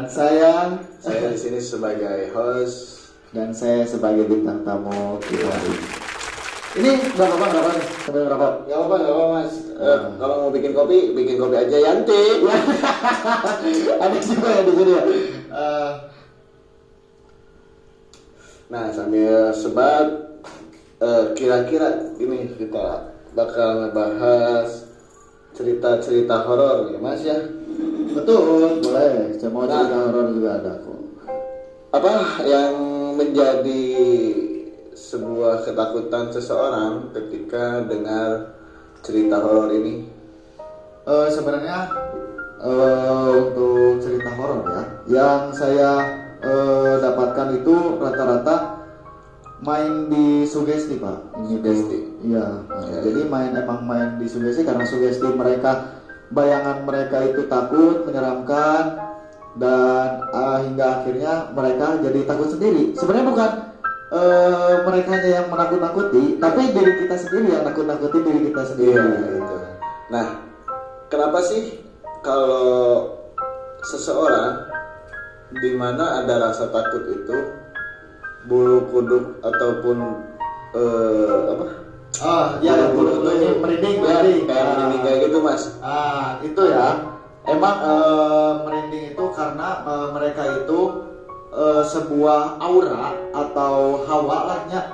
Dan saya di sini sebagai host dan saya sebagai bintang tamu kita. Ini berapa nih? Sampai berapa? Gak apa mas. Kalau mau bikin kopi aja Yanti. Ada juga ya di sini ya. Nah sambil sebat, kira-kira ini kita bakal ngebahas cerita-cerita horor ya mas ya. Betul, boleh. Saya mau cerita horor juga ada kok. Apa yang menjadi sebuah ketakutan seseorang ketika dengar cerita horor ini? Sebenarnya untuk cerita horor ya, yang saya dapatkan itu rata-rata main di sugesti pak. Sugesti. Iya. Jadi emang main di sugesti karena sugesti mereka, bayangan mereka itu takut, menyeramkan, dan hingga akhirnya mereka jadi takut sendiri. Sebenarnya bukan mereka yang menakut-nakuti, tapi diri kita sendiri yang nakut-nakuti diri kita sendiri. Gitu. Nah, kenapa sih kalau seseorang di mana ada rasa takut itu bulu kuduk ataupun Ya, bulu-bulu ini merinding, kayak gitu mas. Itu ya. Emang merinding itu karena mereka itu sebuah aura atau hawa lahnya.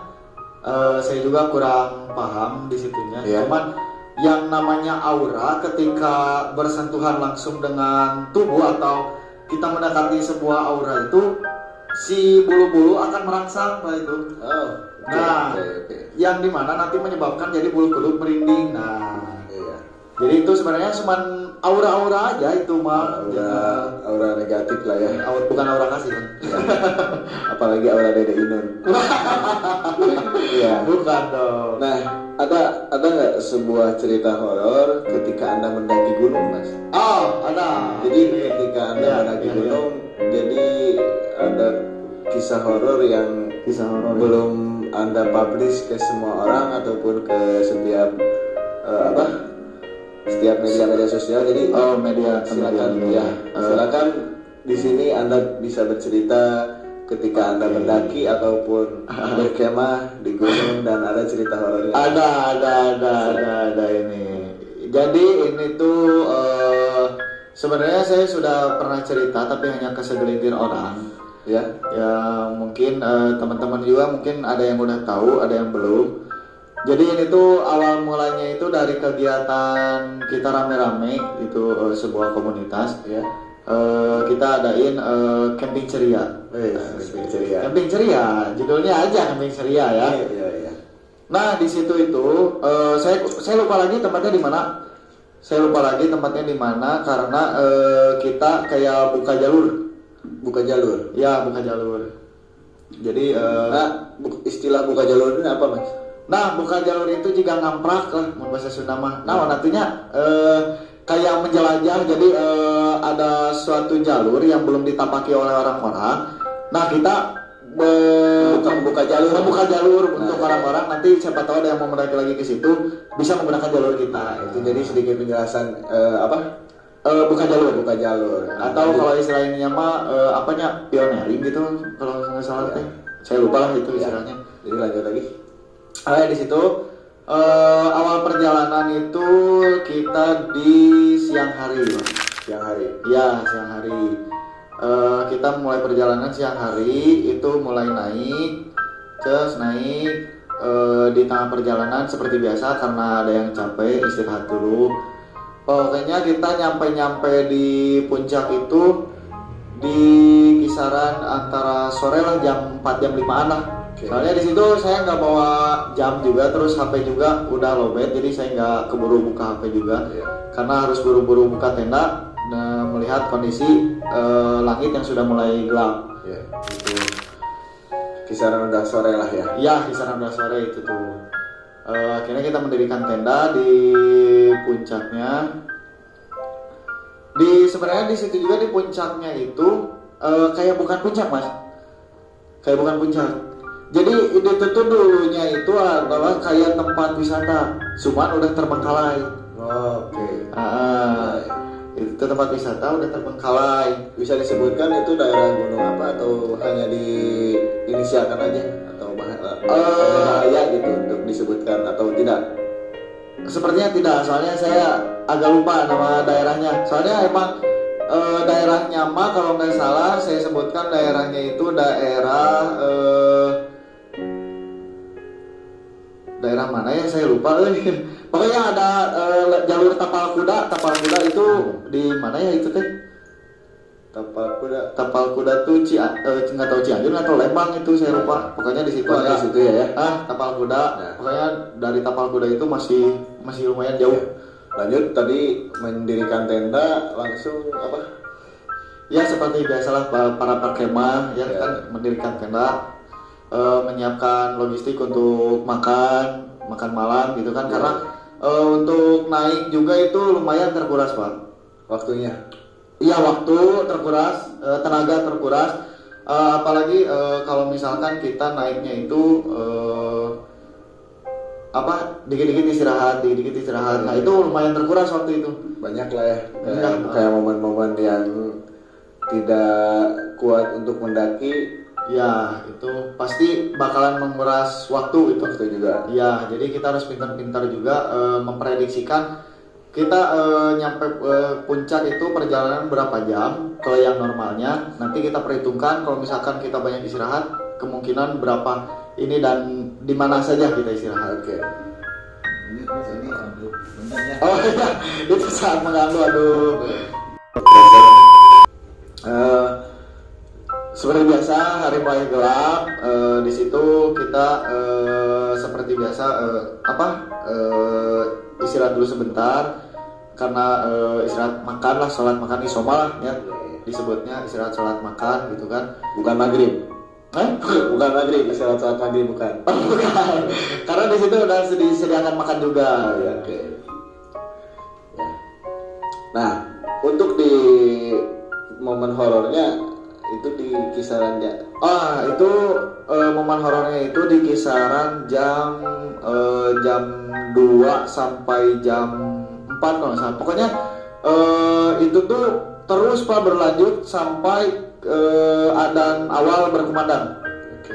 Saya juga kurang paham di situnya. Yeah. Cuman yang namanya aura ketika bersentuhan langsung dengan tubuh atau kita mendekati sebuah aura itu, si bulu-bulu akan merangsang Pak itu. Okay. Yang dimana nanti menyebabkan jadi bulu kuduk merinding. Jadi itu sebenarnya cuma aura-aura aja itu mah. Aura negatif lah ya. Bukan aura kasih kan. Apalagi aura Dede Inun. Iya. Bukan dong. Nah, ada nggak sebuah cerita horor ketika Anda mendaki gunung, Mas? Ada. Jadi ketika Anda mendaki gunung, jadi ada kisah horor yang belum Anda publish ke semua orang ataupun ke setiap setiap media sosial. Jadi silakan di sini Anda bisa bercerita ketika Anda mendaki ataupun berkemah di gunung dan ada cerita horornya. Ada ini. Jadi ini tuh sebenarnya saya sudah pernah cerita tapi hanya ke segelintir orang. Ya mungkin teman-teman juga mungkin ada yang udah tahu, ada yang belum. Jadi ini tuh awal mulanya itu dari kegiatan kita rame-rame itu sebuah komunitas ya. Kita adain camping ceria. Camping ceria, judulnya aja camping ceria ya. Iya. Nah di situ itu saya lupa lagi tempatnya di mana. Karena kita kayak buka jalur. Ya, buka jalur. Jadi istilah buka jalur ini apa, Mas? Nah, buka jalur itu juga ngamprak lah mun bahasa Sunda mah. Nah, nantinya kayak menjelajah. Jadi ada suatu jalur yang belum ditapaki oleh orang-orang. Nah, kita membuka jalur untuk orang-orang. Nanti siapa tahu ada yang mau mendaki lagi ke situ bisa menggunakan jalur kita. Itu jadi sedikit penjelasan buka jalur atau kalau istilahnya mah pioneering gitu kalau nggak salah teh. Saya lupa lah itu istilahnya. Jadi lanjut lagi. Di situ awal perjalanan itu kita di siang hari. Ya, siang hari. Kita mulai perjalanan siang hari itu mulai naik di tengah perjalanan seperti biasa karena ada yang capek istirahat dulu. Pokoknya kita nyampe di puncak itu di kisaran antara sore lah jam 4 jam 5-an lah. Okay. Soalnya di situ saya nggak bawa jam juga, terus HP juga udah lowbat, jadi saya nggak keburu buka HP juga. Karena harus buru-buru buka tenda dan melihat kondisi langit yang sudah mulai gelap. Gitu. Kisaran udah sore lah ya. Iya, kisaran udah sore itu tuh. Akhirnya kita mendirikan tenda di puncaknya. Sebenarnya di situ juga di puncaknya itu kayak bukan puncak mas, Jadi itu dulunya itu adalah kayak tempat wisata, cuman udah terbengkalai. Oke. Itu tempat wisata udah terbengkalai. Bisa disebutkan itu daerah gunung apa atau hanya diinisialkan aja atau bahaya gitu untuk disebutkan atau tidak? Sepertinya tidak, soalnya saya agak lupa nama daerahnya. Soalnya emang daerahnya mah kalau nggak salah saya sebutkan daerahnya itu daerah mana ya, saya lupa. Pokoknya ada jalur tapal kuda itu di mana ya itu teh? Tapal kuda tuh nggak tahu Cianjur nggak tahu Lembang, itu saya lupa. Pokoknya di situ ada. Di situ ya. Tapal kuda. Nah. Pokoknya dari tapal kuda itu masih lumayan jauh. Lanjut, tadi mendirikan tenda langsung apa? Ya seperti biasalah para perkemah ya kan, mendirikan tenda, menyiapkan logistik untuk makan malam gitu kan, karena untuk naik juga itu lumayan terkuras Pak waktunya. Iya, waktu terkuras, tenaga terkuras, apalagi kalau misalkan kita naiknya itu dikit-dikit istirahat. Nah itu lumayan terkuras waktu itu. Banyak lah ya, kayak momen-momen yang tidak kuat untuk mendaki. Ya itu pasti bakalan menguras waktu juga. Ya jadi kita harus pintar-pintar juga memprediksikan kita nyampe puncak itu perjalanan berapa jam. Kalau yang normalnya nanti kita perhitungkan kalau misalkan kita banyak istirahat kemungkinan berapa ini dan di mana saja kita istirahat. Oke. Ini aduh, bentar ya. Oh iya, itu saat mengganggu. Aduh. Seperti biasa hari mulai gelap, di situ kita seperti biasa istirahat dulu sebentar karena istirahat makan lah, sholat makan isoma lah ya disebutnya, istirahat sholat makan gitu kan, bukan maghrib. Bukan maghrib, istirahat sholat maghrib bukan. Bukan, karena di situ udah disediakan makan juga. Ya, oke. Ya. Nah, untuk di momen horornya itu di kisarannya. Itu momen horornya itu di kisaran jam 2 sampai jam 4 kalau nggak salah. Pokoknya itu tuh terus Pak berlanjut sampai adzan awal berkumandang. Oke.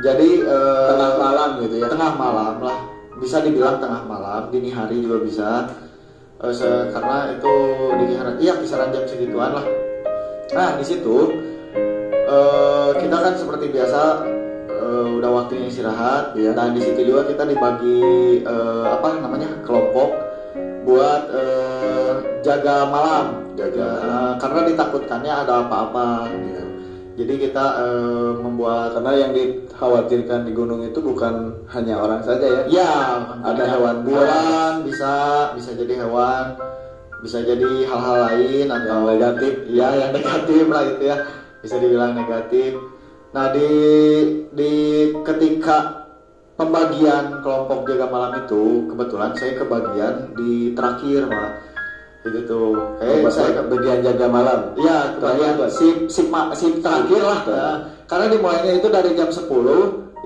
Jadi tengah malam gitu ya. Tengah malam lah. Bisa dibilang tengah malam, dini hari juga bisa. Karena itu di kisaran jam segituan lah. Nah di situ kita kan seperti biasa udah waktunya istirahat ya. Dan di situ juga kita dibagi kelompok buat jaga malam, karena ditakutkannya ada apa-apa gitu. Jadi kita membuat, karena yang dikhawatirkan di gunung itu bukan hanya orang saja ya. Ya, ada hewan bisa jadi hewan, bisa jadi hal-hal lain atau yang negatif. Ya, yang negatif lah itu ya. Bisa dibilang negatif. Nah, di ketika pembagian kelompok jaga malam itu kebetulan saya kebagian di terakhir, Pak. Gitu. Saya bagian jaga malam. Iya, kebagian sip terakhir lah. Ya. Karena dimulainya itu dari jam 10,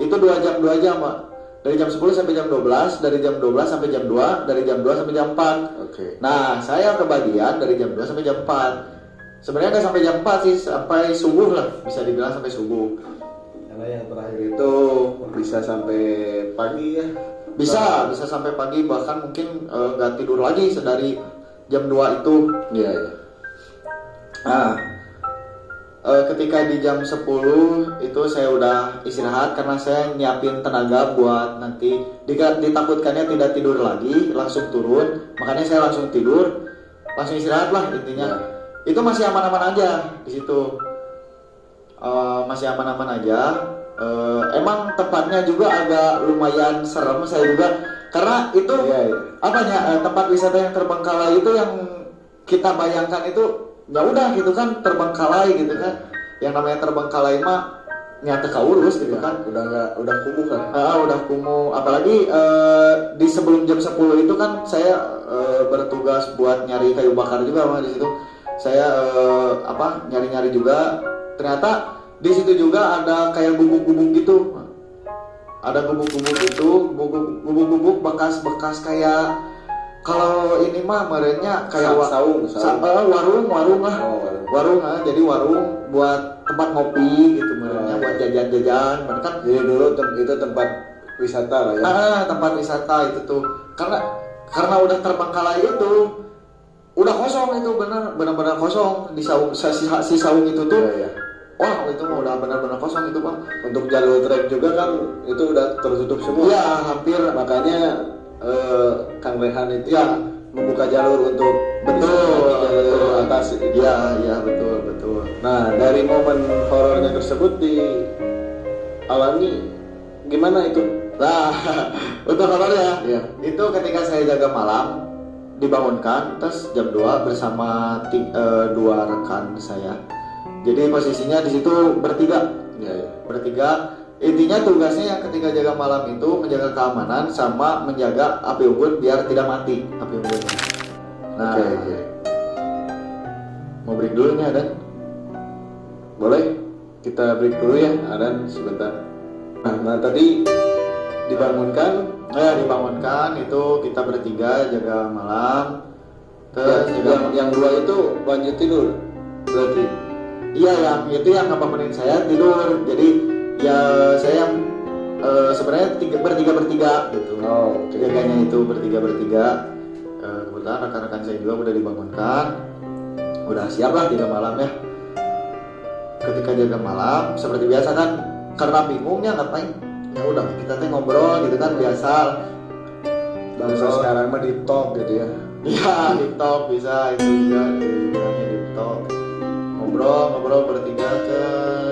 itu 2 jam, Pak. Dari jam 10 sampai jam 12, dari jam 12 sampai jam 2, dari jam 2 sampai jam 4. Oke. Nah, saya kebagian dari jam 2 sampai jam 4. Sebenarnya nggak sampai jam 4 sih, sampai subuh lah, bisa dibilang sampai subuh. Karena yang terakhir itu bisa sampai pagi ya. Bisa sampai pagi, bahkan mungkin nggak tidur lagi sedari jam 2 itu. Iya. Nah, ketika di jam 10 itu saya udah istirahat karena saya nyiapin tenaga buat nanti ditakutkannya tidak tidur lagi, langsung turun. Makanya saya langsung tidur, langsung istirahat lah intinya. Ya. Itu masih aman-aman aja di situ. Masih aman-aman aja. Emang tempatnya juga agak lumayan serem saya juga. Karena itu tempat wisata yang terbengkalai itu yang kita bayangkan itu ya udah gitu kan, terbengkalai gitu kan. Yang namanya terbengkalai mah nyata kaurus gitu kan. Udah kumuh kan. Udah kumuh. Apalagi di sebelum jam 10 itu kan saya bertugas buat nyari kayu bakar juga mah di situ. Saya nyari-nyari juga. Ternyata di situ juga ada kayak gubuk-gubuk gitu. Ada gubuk-gubuk itu, gubuk-gubuk bekas-bekas kayak Kalau ini mah merenya kayak Saung. warung lah. Oh, warung. Warung jadi warung buat tempat ngopi gitu merenya, buat jajan-jajan. Bener kan? Jadi dulu itu tempat wisata lah ya. Tempat wisata itu tuh. Karena udah terbengkalai itu, udah kosong itu benar-benar kosong di saung si saung itu tuh. Iya. Wah, itu mah udah benar-benar kosong itu, Bang. Untuk jalur trek juga kan itu udah tertutup semua. Iya, hampir. Makanya Kang Rehan itu Ya. membuka jalur untuk jalur atas itu. Iya, betul. Nah, dari momen horornya tersebut dialami gimana itu? Nah, untuk horornya, Iya. itu ketika saya jaga malam, dibangunkan, terus jam 2 bersama 2 rekan saya. Jadi posisinya di situ bertiga. Iya. Bertiga. Intinya tugasnya yang ketika jaga malam itu menjaga keamanan sama menjaga api unggun biar tidak mati api unggun. Nah, Oke. mau break dulu nih Adan? Boleh? Kita break dulu ya, Adan sebentar. Nah, tadi dibangunkan. Dibangunkan itu kita bertiga jaga malam. Terus yang dua itu lanjut tidur. Berarti iya, yang itu yang ngebangunin saya tidur. Jadi ya saya yang sebenarnya bertiga gitu. Oh, oke. Jaganya itu bertiga. Kebetulan rekan-rekan saya juga udah dibangunkan, udah siap lah jaga malam ya. Ketika jaga malam seperti biasa kan, karena bingungnya ngapain, ya udah kita teh ngobrol gitu kan biasa. Bangsa sekarang mah di talk gitu ya. Iya, di talk bisa itu juga bilangnya di talk. Ngobrol bertiga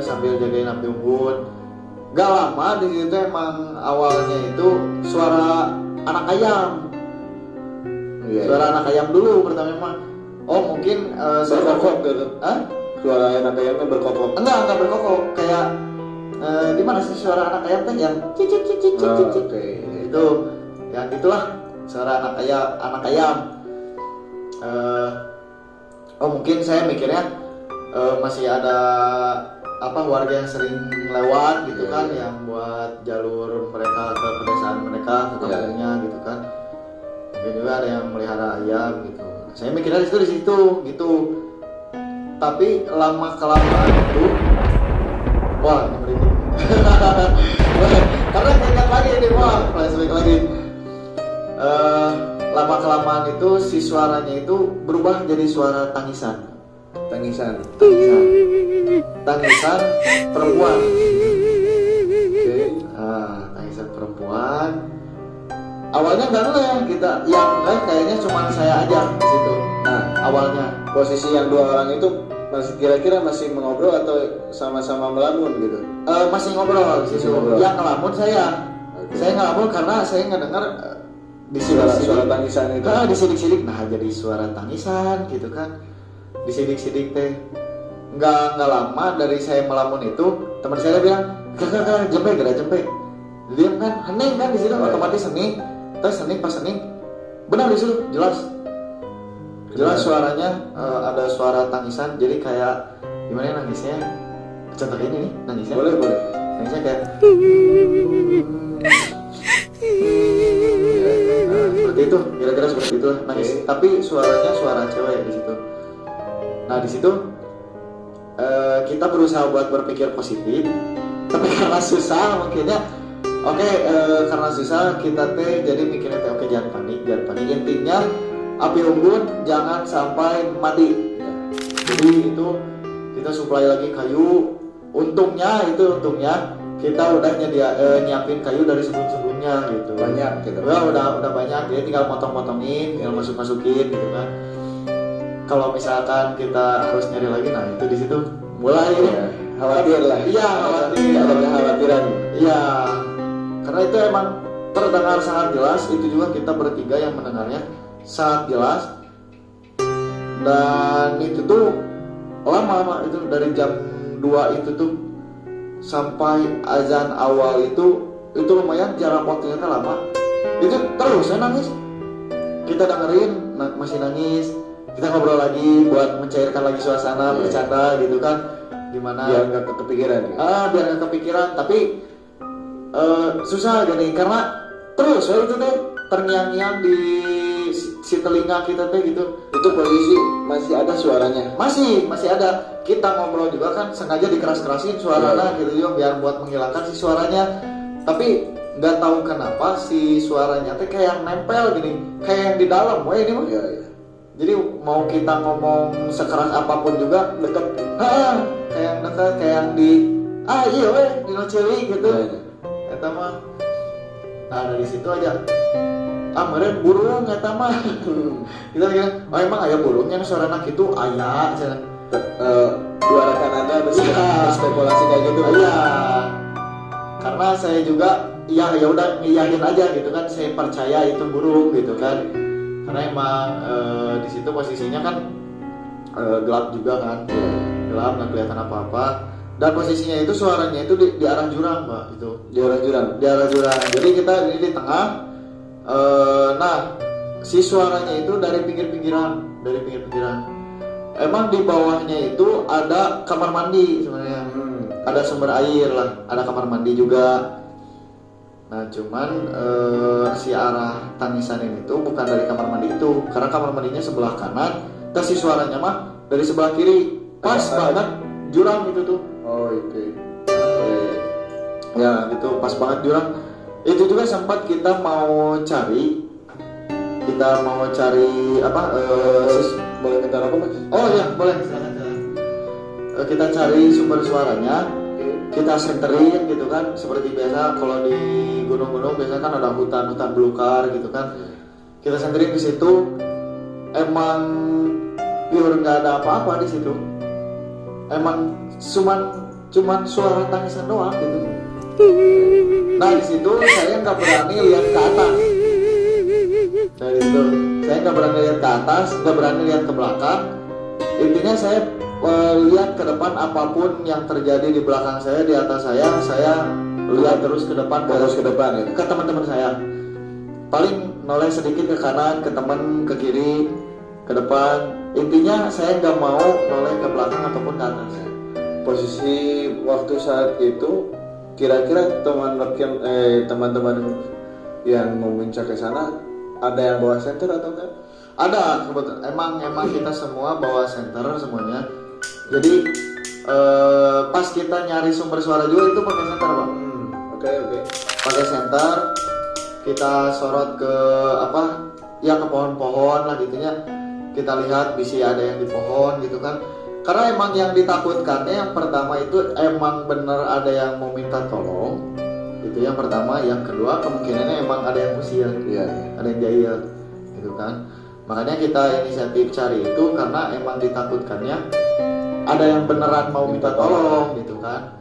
sambil jagain api unggun. Gak lama di situ emang awalnya itu suara anak ayam. Iya. Suara anak ayam dulu pertama emang. Oh mungkin Berkokok gitu. Hah? Suara anak ayamnya berkokok. Enggak berkokok. Kayak gimana sih suara anak ayam teh yang cicit. Oke. Itu yang itulah suara anak ayam. Mungkin saya mikirnya masih ada warga yang sering lewat gitu kan, yang buat jalur mereka ke pedesaan mereka ke kampungnya gitu kan. Mungkin juga ada yang melihara ayam gitu. Saya mikirnya di situ gitu. Tapi lama kelamaan itu, wah ini merinding. Karena ingat lagi ini, flashback lagi. Lama kelamaan itu si suaranya itu berubah jadi suara tangisan perempuan. Oke. Tangisan perempuan. Awalnya enggak ya kita, yang enggak kayaknya cuma saya aja di situ. Nah, awalnya Posisi yang dua orang itu kira-kira masih mengobrol atau sama-sama melamun gitu? Masih ngobrol di situ. Yang ngelamun saya. Oke. Saya ngelamun karena saya ngedengar Suara tangisan itu. disidik-sidik. Nah, jadi suara tangisan gitu kan. Disidik-sidik teh. Nggak lama dari saya melamun itu, teman saya bilang, jempek. Diam kan, hening kan di situ, otomatis hening. Terus hening pas hening, benar di situ, jelas suaranya ada suara tangisan. Jadi kayak gimana nangisnya? Contoh ini nih nangisnya. Boleh. Nangisnya kayak seperti itu, kira-kira seperti itu nangis. Tapi suaranya suara cewek di situ. Nah di situ kita berusaha buat berpikir positif, tapi karena susah mungkinnya. Karena susah kita jadi mikirnya oke jangan panik. Intinya api unggun jangan sampai mati. Jadi itu kita suplai lagi kayu. Untungnya kita udah nyiapin kayu dari sebelumnya gitu. Banyak gitu. Udah banyak, jadi tinggal potong-potongin, tinggal masukin gitu kan. Kalau misalkan kita harus nyari lagi, nah itu di situ mulai khawatir lah. Iya, khawatir. Ada kekhawatiran. Iya, karena itu emang terdengar sangat jelas. Itu juga kita bertiga yang mendengarnya sangat jelas. Dan itu tuh lama itu dari jam 2 itu tuh sampai azan awal itu lumayan jarak waktunya kan lama. Itu terus saya nangis. Kita dengerin masih nangis. Kita ngobrol lagi buat mencairkan lagi suasana, bercanda gitu kan. Gimana? Biar nggak kepikiran. Gitu. Biar nggak kepikiran. Tapi susah gini karena terus itu tuh terngiang-ngiang di si telinga kita teh gitu. Itu posisi masih ada suaranya. Masih ada. Kita ngobrol juga kan sengaja dikeras-kerasin suaranya gitu ya biar buat menghilangkan si suaranya. Tapi nggak tahu kenapa si suaranya teh kayak nempel gini, kayak yang di dalam. Wah ini mah. Iya. Jadi mau kita ngomong sekeras apapun juga deket. Kayak yang deket, kayak yang di iya weh di Nocewi gitu. Eta mah. Nah dari situ aja. Meren burung eta mah. Kita kira, emang aya burungnya suara anak itu aya cenah. Dua rekan Anda berspekulasi kayak gitu. Iya. Karena saya juga ya udah ngiyahin aja gitu kan, saya percaya itu burung gitu kan. Karena emang di situ posisinya kan gelap juga kan. Gelap nggak kelihatan apa-apa. Dan posisinya itu suaranya itu di arah jurang, Pak, itu. Di arah jurang. Jadi kita ini di tengah. Nah, si suaranya itu dari pinggir-pinggiran. Emang di bawahnya itu ada kamar mandi sebenarnya. Ada sumber air lah, ada kamar mandi juga. Nah, cuman si arah tangisan ini tuh bukan dari kamar mandi itu, karena kamar mandinya sebelah kanan. Dan si suaranya mah dari sebelah kiri. Pas banget jurang itu tuh. Oh itu. Ya gitu, pas banget jurang. Itu juga sempat kita mau cari apa? Boleh minta apa Mas? Oh ya boleh, silakan. Kita cari sumber suaranya, kita senterin gitu kan, seperti biasa kalau di gunung-gunung biasa kan ada hutan belukar gitu kan. Kita senterin di situ, emang pure nggak ada apa-apa di situ. Emang cuman suara tangisan doang gitu. Nah di situ saya nggak berani lihat ke atas. Dari itu saya nggak berani lihat ke atas, nggak berani lihat ke belakang. Intinya saya lihat ke depan, apapun yang terjadi di belakang saya, di atas saya lihat terus ke depan, ya. Ke teman-teman saya. Paling noleh sedikit ke kanan, ke teman, ke kiri, ke depan. Intinya saya nggak mau noleh ke belakang ataupun ke atas. Posisi waktu saat itu kira-kira teman-teman yang memuncak ke sana ada yang bawa senter atau enggak? Ada, kebetulan emang kita semua bawa senter semuanya. Jadi pas kita nyari sumber suara juga itu pakai senter, Pak. Oke. Pakai senter, kita sorot ke ke pohon-pohon lah gitunya. Kita lihat bisa ada yang di pohon gitu kan. Karena emang yang ditakutkannya yang pertama itu emang bener ada yang mau minta tolong. Itu yang pertama. Yang kedua kemungkinannya emang ada yang usil, ada yang jahil gitu kan. Makanya kita inisiatif cari itu karena emang ditakutkannya ada yang beneran mau minta tolong gitu kan.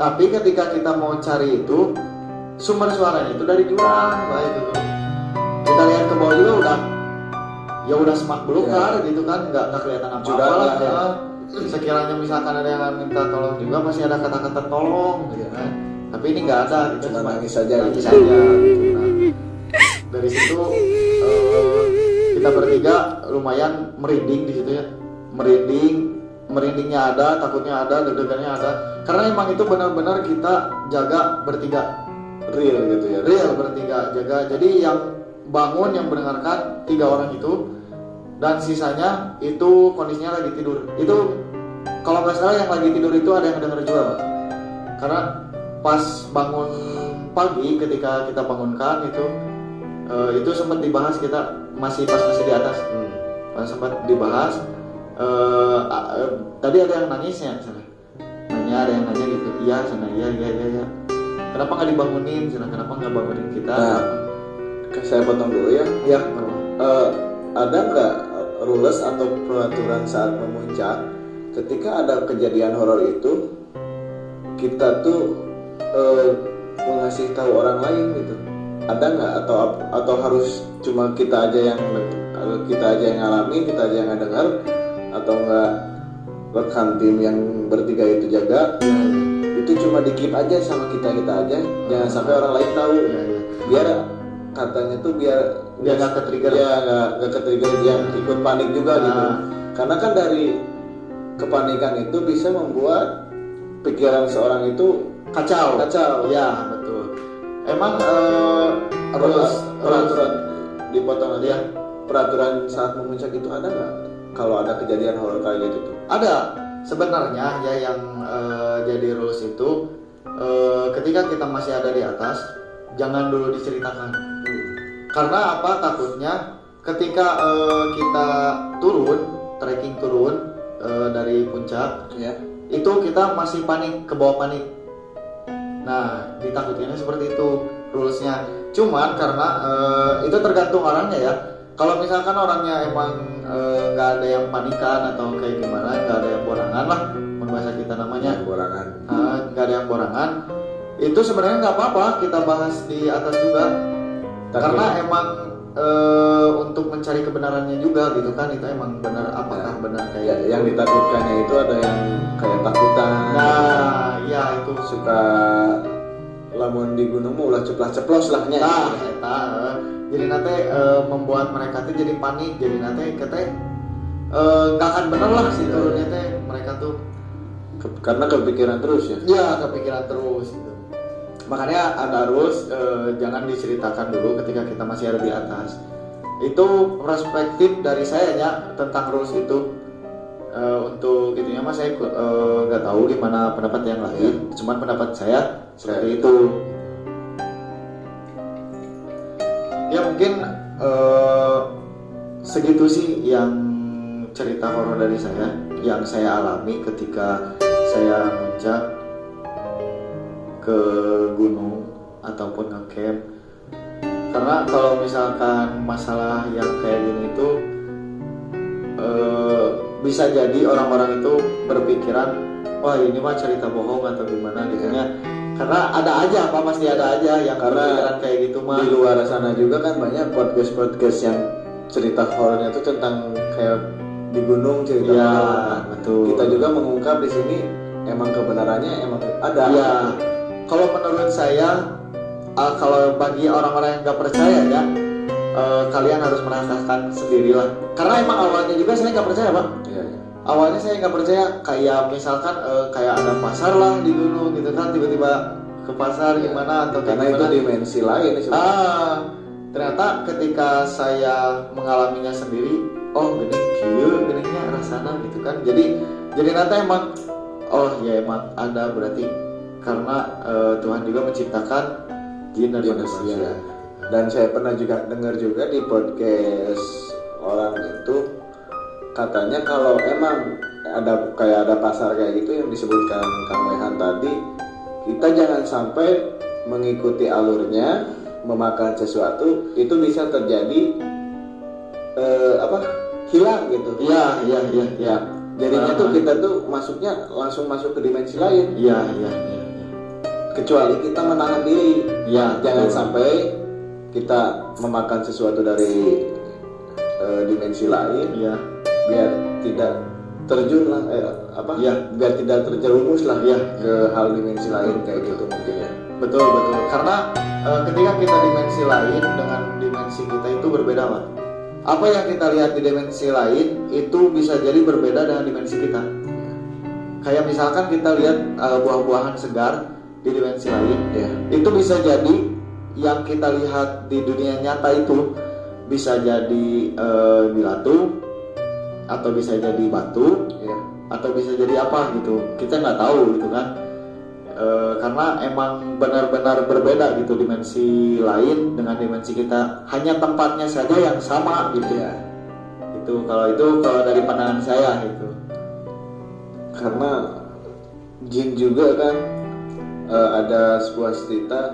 Tapi ketika kita mau cari itu sumber suaranya itu dari jurang, itu. Kita lihat ke bawah juga udah semak belukar gitu kan, nggak kelihatan apa-apa lah. Sekiranya misalkan ada yang minta tolong juga pasti ada kata-kata tolong gitu kan. Tapi ini nggak ada, gitu. Cuma nangis saja Gitu. gitu. Nah, dari situ kita bertiga lumayan merinding di situ ya. Merindingnya ada, takutnya ada, deg-degannya ada. Karena emang itu benar-benar kita jaga bertiga. Real gitu ya. Real bertiga jaga. Jadi yang bangun, yang mendengarkan 3 orang itu, dan sisanya itu kondisinya lagi tidur. Itu kalau nggak salah yang lagi tidur itu ada yang denger juga, Pak. Karena pas bangun pagi ketika kita bangunkan itu sempat dibahas, kita masih di atas. Pas sempat dibahas tadi ada yang nangisnya sana. Ada yang nanya gitu. Iya sana, iya. Kenapa nggak dibangunin sana? Kenapa nggak bangunin kita? Nah, saya potong dulu ya. Ya. Ada nggak rules atau peraturan saat memuncak ketika ada kejadian horor itu kita tuh mengasih tahu orang lain gitu? Ada nggak atau harus cuma kita aja yang alami, kita aja yang dengar, atau nggak rekan tim yang bertiga itu jaga? Itu cuma di keep aja sama kita aja, jangan sampai orang lain tahu. Biar katanya tuh biar nggak ke-trigger. Ya nggak ke-trigger yang ikut panik juga gitu. Karena kan dari kepanikan itu bisa membuat pikiran seorang itu Kacau. Ya betul. Emang peraturan dipotong aja. Ya. peraturan saat memuncak itu ada nggak? Kalau ada kejadian horor kayak gitu tuh? Ada sebenarnya ya yang jadi rules itu ketika kita masih ada di atas jangan dulu diceritakan. Karena apa? Takutnya ketika kita trekking turun dari puncak, Ya. itu kita masih panik, ke bawah panik. Nah, ditakutinnya seperti itu rulesnya. Cuman karena itu tergantung orangnya ya. Kalau misalkan orangnya emang nggak ada yang panikan atau kayak gimana, nggak ada yang borangan lah, bahasa kita namanya, Borangan. nggak ada yang borangan, itu sebenarnya nggak apa-apa kita bahas di atas juga. Karena emang untuk mencari kebenarannya juga gitu kan, itu emang benar apakah benar Ya, kayak yang ditakutkannya itu ada yang kayak takutan. nah ya itu Suka lamun di gunung mah ulah ceplas-ceplos lah nya. nah eta jadi nanti membuat mereka tuh jadi panik, jadi nanti kita nggak akan bener lah si turunnya teh mereka tuh Karena kepikiran terus ya. ya kepikiran terus gitu. Makanya ada rules jangan diceritakan dulu ketika kita masih ada di atas. Itu perspektif dari saya ya tentang rules itu. Untuk itunya mas saya nggak tahu gimana pendapat yang lain, cuman pendapat saya seperti itu. Ya mungkin segitu sih yang cerita horor dari saya yang saya alami ketika saya muncak ke gunung ataupun ngecamp. Karena kalau misalkan masalah yang kayak gini itu bisa jadi orang-orang itu berpikiran wah ini mah cerita bohong atau gimana gitu ya. Karena ada aja pasti ada aja yang berpikiran kayak gitu mah. Di luar sana juga kan banyak podcast yang cerita horornya itu tentang kayak di gunung cerita Ya, horor. Nah, betul. kita juga mengungkap di sini emang kebenarannya emang ada. Ya, kalau menurut saya, kalau bagi orang-orang yang nggak percaya ya, kalian harus merasakan sendirilah. Karena emang awalnya juga saya nggak percaya, Pak. Iya, iya. Awalnya saya nggak percaya, kayak misalkan kayak ada pasar lah di gunung gitu kan, tiba-tiba ke pasar gimana atau kayak Karena itu gimana. dimensi lain sebenarnya. Ternyata ketika saya mengalaminya sendiri, oh gininya rasana gitu kan. Jadi nanti emang oh ya emang ada berarti karena Tuhan juga menciptakan jin dan manusia. Dan saya pernah juga dengar juga di podcast orang itu katanya kalau emang ada pasar kayak gitu yang disebutkan Kang Lehan tadi, kita jangan sampai mengikuti alurnya memakan sesuatu itu bisa terjadi hilang gitu. Iya. Ya, jadinya tuh kita tuh langsung masuk ke dimensi lain. Iya. Kecuali kita menahan diri. Ya, Jangan betul. sampai kita memakan sesuatu dari dimensi lain Iya. biar tidak terjun lah biar tidak terjerumus lah Iya. ke hal dimensi lain kayak gitu mungkin ya. Betul. Karena ketika kita dimensi lain dengan dimensi kita itu berbeda, Pak. Apa yang kita lihat di dimensi lain itu bisa jadi berbeda dengan dimensi kita. Kayak misalkan kita lihat buah-buahan segar di dimensi lain, Ya. itu bisa jadi yang kita lihat di dunia nyata itu bisa jadi batu atau bisa jadi batu Ya. atau bisa jadi apa gitu, kita nggak tahu gitu kan. Karena emang benar-benar berbeda gitu dimensi lain dengan dimensi kita, hanya tempatnya saja yang sama gitu Ya. Itu kalau dari pandangan saya gitu. Karena jin juga kan ada sebuah cerita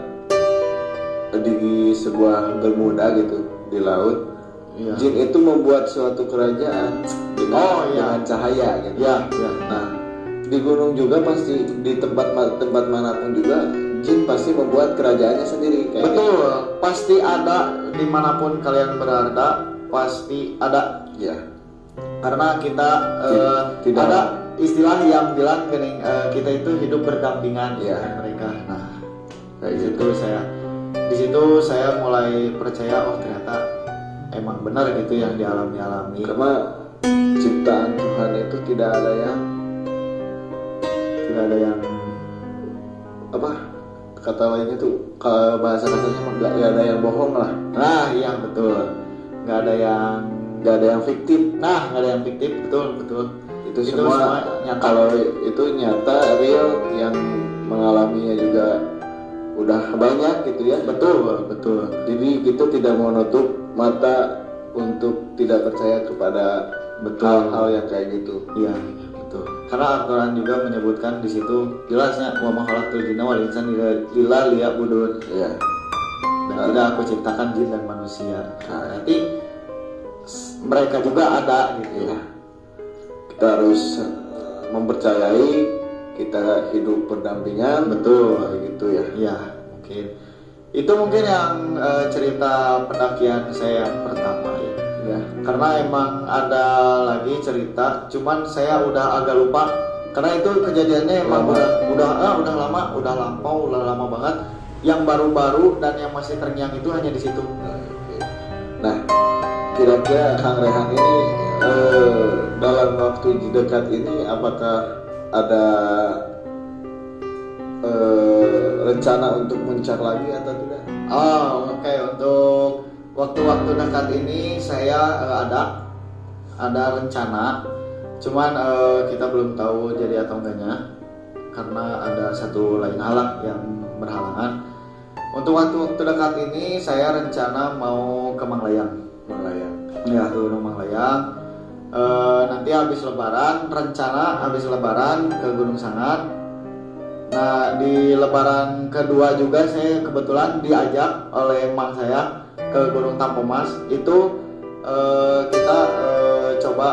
di sebuah bermuda gitu di laut. Iya. Jin itu membuat suatu kerajaan dengan cahaya gitu. Ya. Nah, di gunung juga pasti di tempat manapun juga jin pasti membuat kerajaannya sendiri kayak Betul, gitu. pasti ada dimanapun kalian berada, pasti ada. Ya. Karena kita Tidak. ada istilah yang bilang gini, kita itu hidup berdampingan Ya. dengan mereka. Nah, Kayak di gitu. situ saya mulai percaya oh ternyata emang benar gitu yang dialami. Karena ciptaan Tuhan itu tidak ada yang apa kata lainnya tuh kalau bahasa kasarnya nggak ada yang bohong lah. Nah, iya betul. nggak ada yang fiktif. Nah, nggak ada yang fiktif, betul. Itu semua nyata. Kalau itu nyata real, yang mengalaminya juga udah banyak gitu ya. Betul. Jadi kita tidak mau nutup mata untuk tidak percaya kepada hal-hal yang kayak gitu. Iya, betul. Karena Al-Quran juga menyebutkan di situ jelasnya wa ma khalaqtul jinna wal insa illa liya'budun. Iya. Dan tidak aku ciptakan jin dan manusia. Nah, nanti mereka juga ada gitu. Iya. Kita harus mempercayai kita hidup berdampingan, Betul. kayak gitu ya. Iya, mungkin. Itu mungkin yang cerita pendakian saya yang pertama ya. Ya. Karena emang ada lagi cerita, cuman saya udah agak lupa karena itu kejadiannya emang udah lama banget. Yang baru-baru dan yang masih terngiang itu hanya di situ. Nah, kira-kira Kang Rehan ini dalam waktu dekat ini apakah ada rencana untuk muncak lagi atau tidak? Oke. Untuk waktu-waktu dekat ini saya ada rencana, cuman kita belum tahu jadi atau enggaknya karena ada satu lain hal yang berhalangan. Untuk waktu dekat ini saya rencana mau ke Manglayang. Ya, ke Gunung Manglayang. Nanti habis Lebaran, rencana habis Lebaran ke Gunung Sangat. Nah, di Lebaran kedua juga saya kebetulan diajak oleh emang saya ke Gunung Tampomas. Itu kita coba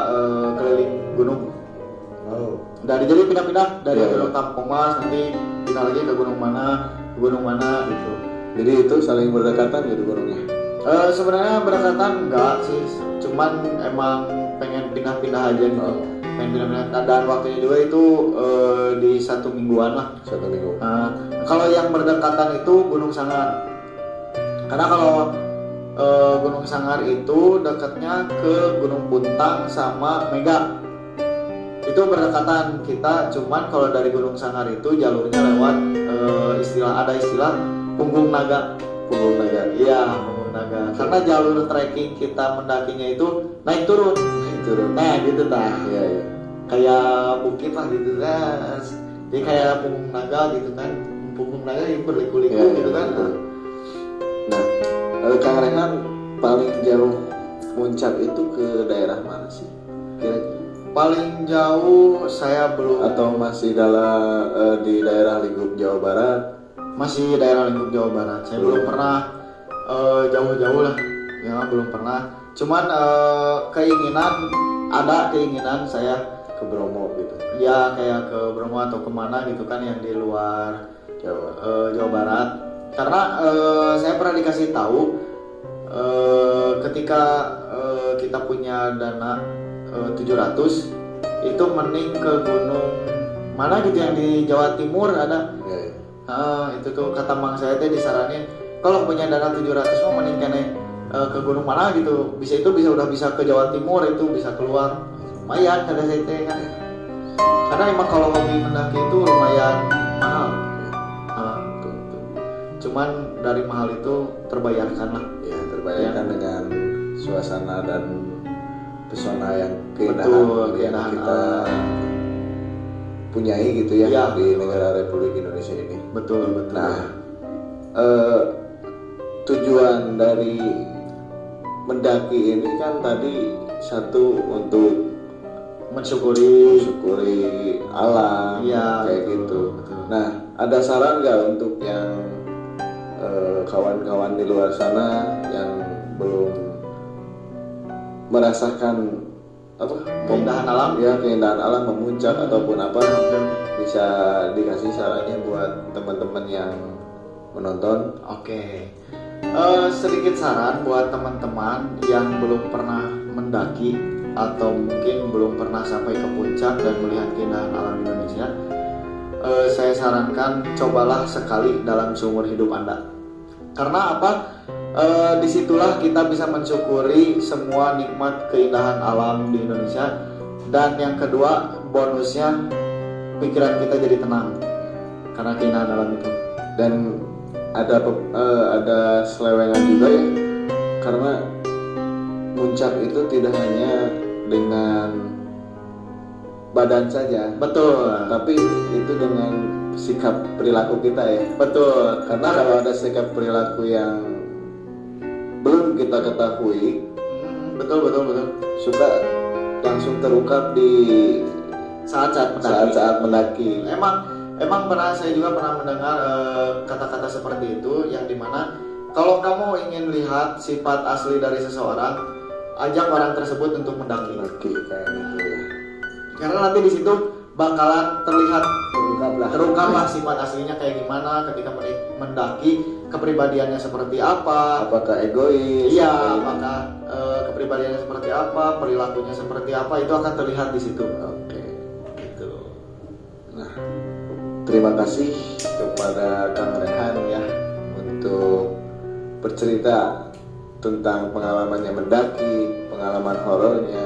keliling gunung. Jadi pindah-pindah dari Gunung Tampomas, nanti pindah lagi ke gunung mana gitu. Jadi itu saling berdekatan gitu gunungnya? Sebenarnya berdekatan enggak sih, cuman emang pengen pindah-pindah aja gitu. Pengen pindah-pindah, dan waktunya juga itu di 1 mingguan lah. 1 minggu. Kalau yang berdekatan itu Gunung Sangar, karena kalau Gunung Sangar itu dekatnya ke Gunung Puntang sama Mega. Itu berdekatan kita, cuman kalau dari Gunung Sangar itu jalurnya lewat ada istilah punggung naga. Iya, punggung naga. Karena jalur trekking kita mendakinya itu naik turun. Nah, gitu dah. Iya. Kayak bukit lah gitu kan. Jadi kayak punggung naga gitu kan. Punggung naga yang berliku-liku gitu kan. Nah, Kang Rehan paling jauh muncak itu ke daerah mana sih kira-kira? Paling jauh saya belum, Atau masih di daerah lingkup Jawa Barat? masih daerah lingkup Jawa Barat. Saya belum pernah jauh-jauh lah, ya belum pernah. Cuman keinginan saya Ke Bromo gitu? ya kayak ke Bromo atau kemana gitu kan yang di luar Jawa Barat. Karena saya pernah dikasih tahu ketika kita punya dana 700 itu mending ke gunung mana gitu yang di Jawa Timur ada. Itu tuh kata mang saya teh disaranin kalau punya dana 700 mah mending kene ke gunung mana gitu, udah bisa ke Jawa Timur, itu bisa keluar lumayan kata saya teh kan. Karena emang kalau hobi mendaki itu lumayan mahal. Cuman dari mahal itu terbayarkan lah. Ya, terbayarkan dengan suasana dan pesona yang Betul, yang keindahan kita alam. punyai gitu ya, Ya, di negara Republik Indonesia ini. Betul. Nah, tujuan dari mendaki ini kan tadi satu untuk mensyukuri alam, Iya, kayak betul, gitu. betul. Nah, ada saran nggak untuk yang kawan-kawan di luar sana yang belum merasakan Keindahan alam? Ya, keindahan alam, memuncak ataupun apa, bisa dikasih sarannya buat teman-teman yang menonton? Oke. Sedikit saran buat teman-teman yang belum pernah mendaki atau mungkin belum pernah sampai ke puncak dan melihat keindahan alam Indonesia. Saya sarankan cobalah sekali dalam seumur hidup Anda. Karena apa? Disitulah kita bisa mensyukuri semua nikmat keindahan alam di Indonesia. Dan yang kedua, bonusnya pikiran kita jadi tenang karena keindahan alam itu. Dan ada selewengan juga ya, karena muncak itu tidak hanya dengan badan saja, Betul. tapi itu dengan sikap perilaku kita ya. Betul. Karena kalau ada sikap perilaku yang belum kita ketahui, Betul. suka langsung terungkap di saat-saat mendaki. Emang saya juga pernah mendengar kata-kata seperti itu, yang dimana kalau kamu ingin lihat sifat asli dari seseorang, ajak orang tersebut untuk mendaki. Mendaki kayak gitu ya. Karena nanti di situ bakalan terlihat Terungkaplah. terungkaplah sifat aslinya kayak gimana ketika mendaki, kepribadiannya seperti apa. Apakah egois? Iya, apakah kepribadiannya seperti apa, perilakunya seperti apa, itu akan terlihat di situ. Oke. Gitu. Nah, terima kasih kepada Kang Rehan ya untuk bercerita tentang pengalamannya mendaki, pengalaman horornya,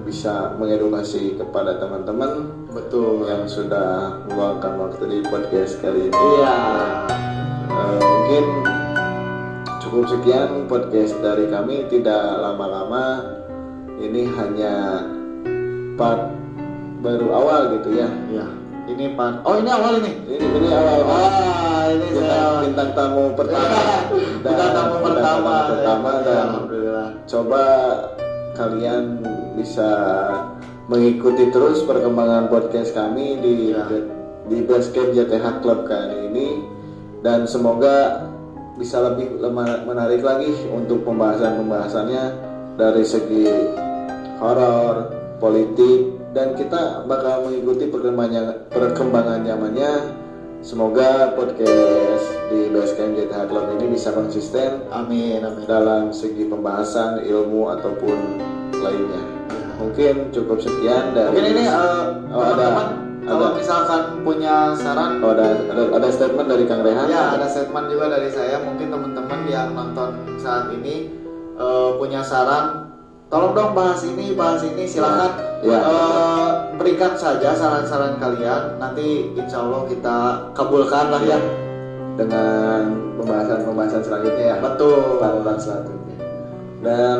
bisa mengedukasi kepada teman-teman Betul. yang sudah meluangkan waktu di podcast kali ini. Iya. Mungkin cukup sekian podcast dari kami, tidak lama-lama. Ini hanya part baru awal gitu ya. Iya. Ini Pak. Oh, ini awal ini. Ini awal. Ini Bintang tamu pertama. Bintang tamu pertama. Dan Alhamdulillah. coba kalian bisa mengikuti terus perkembangan podcast kami di Basecamp JTH Club kali ini, dan semoga bisa lebih menarik lagi untuk pembahasannya dari segi horor, politik, dan kita bakal mengikuti perkembangan zamannya. Semoga podcast di Basecamp JTH Club ini bisa konsisten Amin. dalam segi pembahasan ilmu ataupun lainnya. Mungkin cukup sekian dari. Mungkin ini teman-teman kalau ada. misalkan punya saran, Ada statement dari Kang Rehan. ya ada statement juga dari saya. Mungkin teman-teman yang nonton saat ini punya saran, tolong dong bahas ini, silakan. Ya. Berikan saja saran-saran kalian, nanti insya Allah kita kabulkan lah ya. Dengan pembahasan selanjutnya ya. Betul. Part selanjutnya. Dan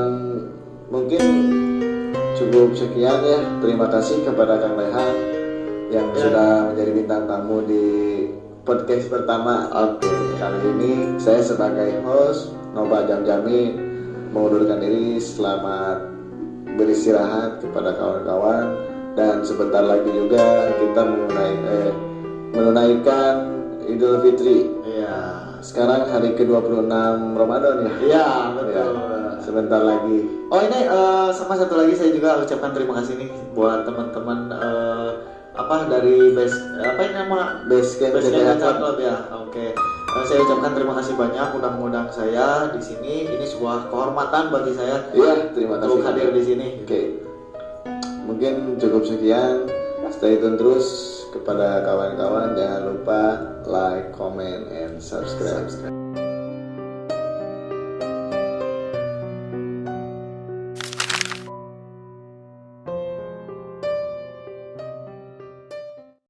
mungkin cukup sekian ya. Terima kasih kepada Kang Rehan yang sudah menjadi bintang tamu di podcast pertama. Oke, kali ini saya sebagai host Nova Jamjami mengundurkan diri. Selamat beristirahat kepada kawan-kawan, dan sebentar lagi juga kita menunaikan Idul Fitri. Iya. Sekarang hari ke-26 Ramadan ya. Iya, betul. Sebentar lagi. Oh, ini sama satu lagi saya juga ucapkan terima kasih nih buat teman-teman dari ini nama Basecamp JTH JTH Club ya. Oke. Saya ucapkan terima kasih banyak, udah mengundang saya di sini. Ini sebuah kehormatan bagi saya. Iya, terima kasih untuk hadir di sini. Oke. Mungkin cukup sekian. Stay tune terus kepada kawan-kawan. Jangan lupa like, comment, and subscribe.